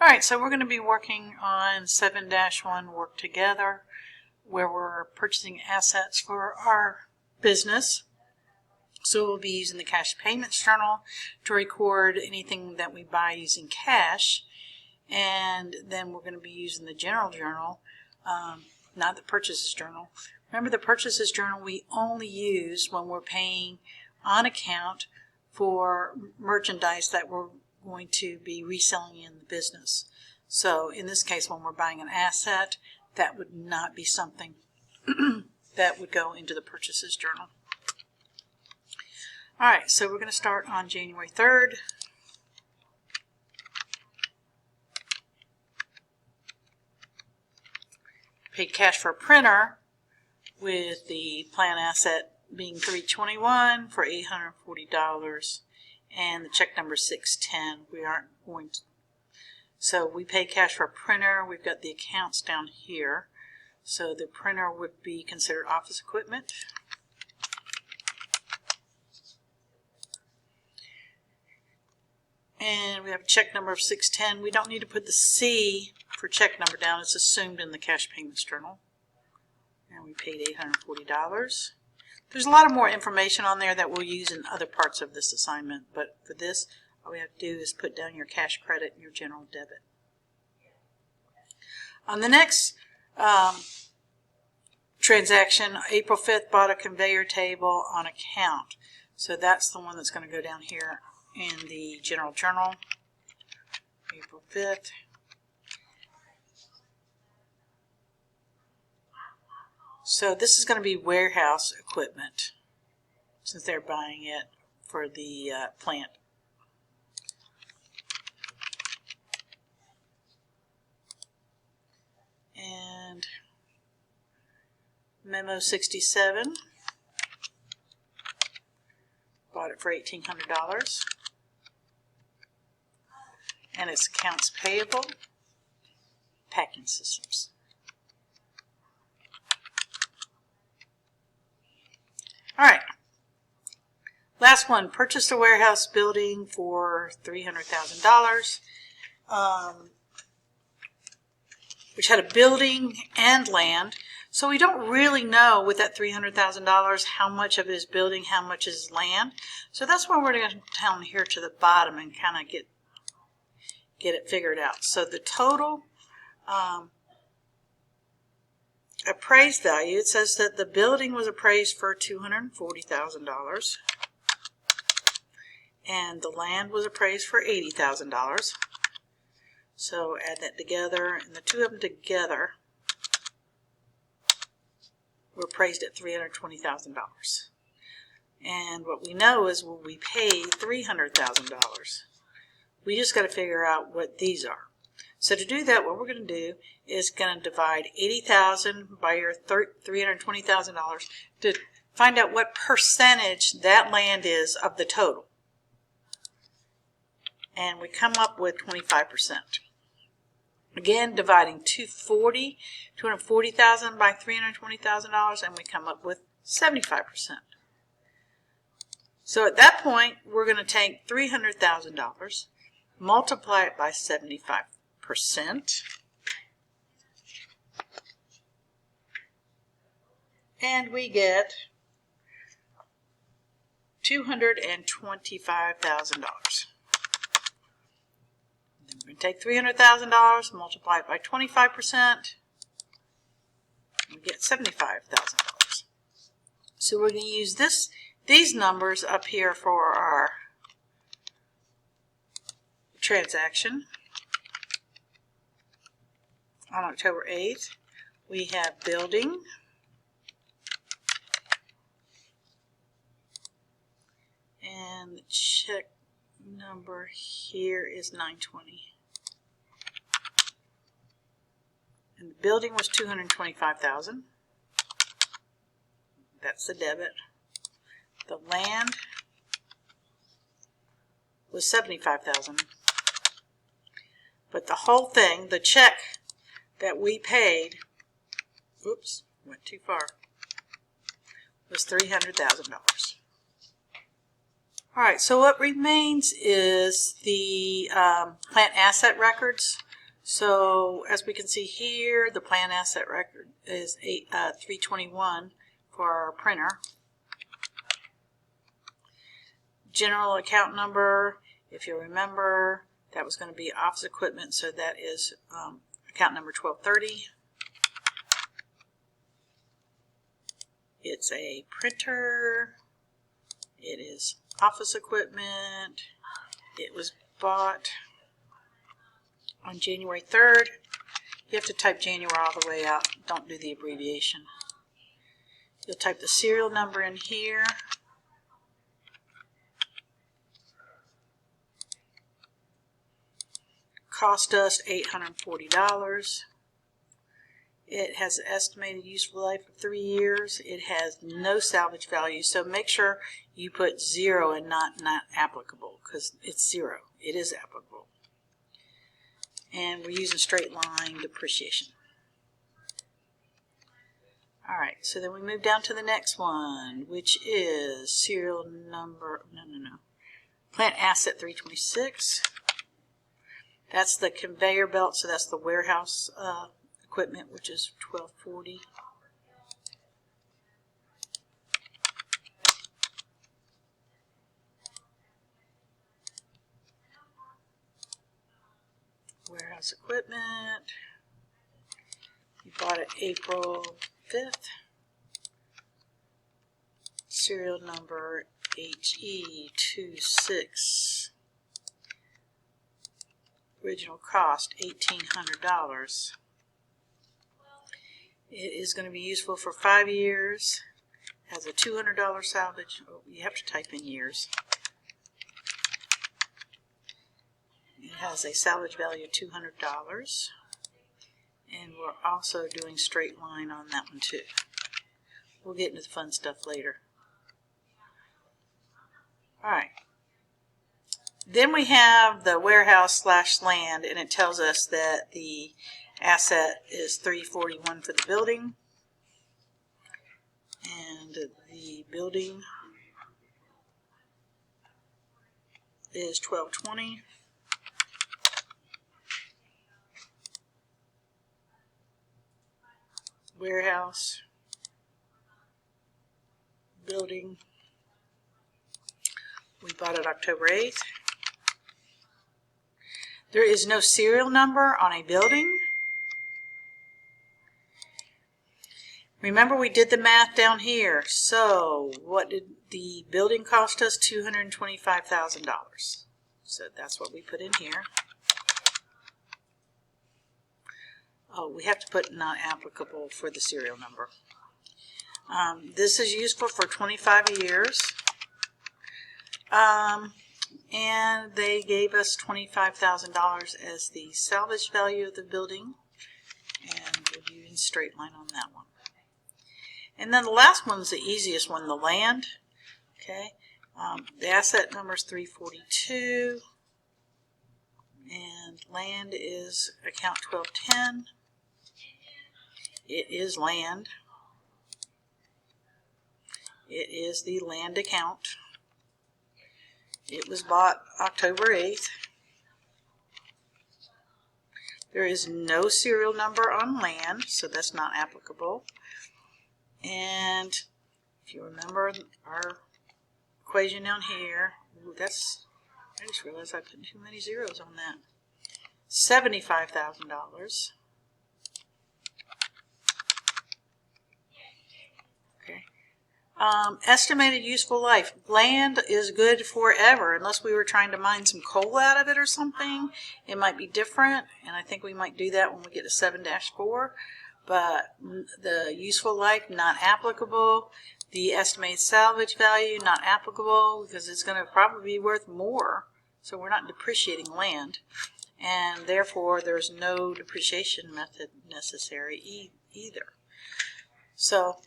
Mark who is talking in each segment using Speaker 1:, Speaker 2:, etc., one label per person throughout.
Speaker 1: Alright, so we're going to be working on 7-1 Work Together, where we're purchasing assets for our business. So we'll be using the cash payments journal to record anything that we buy using cash, and then we're going to be using the general journal, not the purchases journal. Remember, the purchases journal we only use when we're paying on account for merchandise that we're going to be reselling in the business. So in this case, when we're buying an asset, that would not be something that would go into the purchases journal. Alright, so we're going to start on January 3rd. Paid cash for a printer with the plan asset being $321 for $840. And the check number is 610. We aren't going to. So we pay cash for a printer. We've got the accounts down here. So the printer would be considered office equipment. And we have a check number of 610. We don't need to put the C for check number down. It's assumed in the cash payments journal. And we paid $840. There's a lot of more information on there that we'll use in other parts of this assignment, but for this, all we have to do is put down your cash credit and your general debit. On the next transaction, April 5th, bought a conveyor table on account. So that's the one that's going to go down here in the general journal, April 5th. So this is going to be warehouse equipment, since they're buying it for the plant. And memo 67, bought it for $1,800. And it's accounts payable, packing systems. Alright, last one, purchased a warehouse building for $300,000, which had a building and land. So we don't really know with that $300,000 how much of it is building, how much is land. So that's why we're going to come down here to the bottom and kind of get it figured out. So the total appraised value, it says that the building was appraised for $240,000 and the land was appraised for $80,000. So add that together, and the two of them together were appraised at $320,000. And what we know is when we pay $300,000, we just got to figure out what these are. So to do that, what we're going to do is going to divide $80,000 by your $320,000 to find out what percentage that land is of the total. And we come up with 25%. Again, dividing $240,000 by $320,000, and we come up with 75%. So at that point, we're going to take $300,000, multiply it by 75%. And we get $225,000. Then we're going to take $300,000, multiply it by 25%, and we get $75,000. So we're going to use these numbers up here for our transaction. On October 8th, we have building, and the check number here is 920. And the building was $225,000. That's the debit. The land was $75,000. But the whole thing, the check that we paid, oops, went too far, was $300,000. All right, so what remains is the plant asset records. So as we can see here, the plan asset record is 321 for our printer. General account number, if you remember, that was going to be office equipment, so that is account number 1230. It's a printer. It is office equipment. It was bought on January 3rd. You have to type January all the way out. Don't do the abbreviation. You'll type the serial number in here. Cost us $840. It has an estimated useful life of 3 years. It has no salvage value, so make sure you put 0 and not applicable, because it's 0. It is applicable. And we're using straight line depreciation. Alright, so then we move down to the next one, which is serial number, plant asset 326. That's the conveyor belt, so that's the warehouse equipment, which is 1240. Warehouse equipment. We bought it April 5th. Serial number HE26. Original cost $1,800. It is going to be useful for 5 years. Has a $200 salvage. Oh, you have to type in years. It has a salvage value of $200. And we're also doing straight line on that one too. We'll get into the fun stuff later. Alright. Then we have the warehouse / land, and it tells us that the asset is $341 for the building. And the building is $1,220. Warehouse, building, we bought it October 8th. There is no serial number on a building. Remember, we did the math down here. So what did the building cost us? $225,000. So that's what we put in here. Oh, we have to put not applicable for the serial number. This is useful for 25 years. And they gave us $25,000 as the salvage value of the building. And we'll be in straight line on that one. And then the last one's the easiest one, the land. Okay. The asset number is 342. And land is account 1210. It is land. It is the land account. It was bought October 8th. There is no serial number on land, so that's not applicable. And if you remember our equation down here, ooh, I just realized I put too many zeros on that. $75,000. Okay. Estimated useful life. Land is good forever, unless we were trying to mine some coal out of it or something. It might be different, and I think we might do that when we get to 7-4. But the useful life, not applicable. The estimated salvage value, not applicable, because it's going to probably be worth more. So we're not depreciating land. And therefore, there's no depreciation method necessary either. So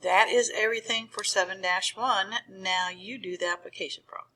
Speaker 1: that is everything for 7-1. Now you do the application problem.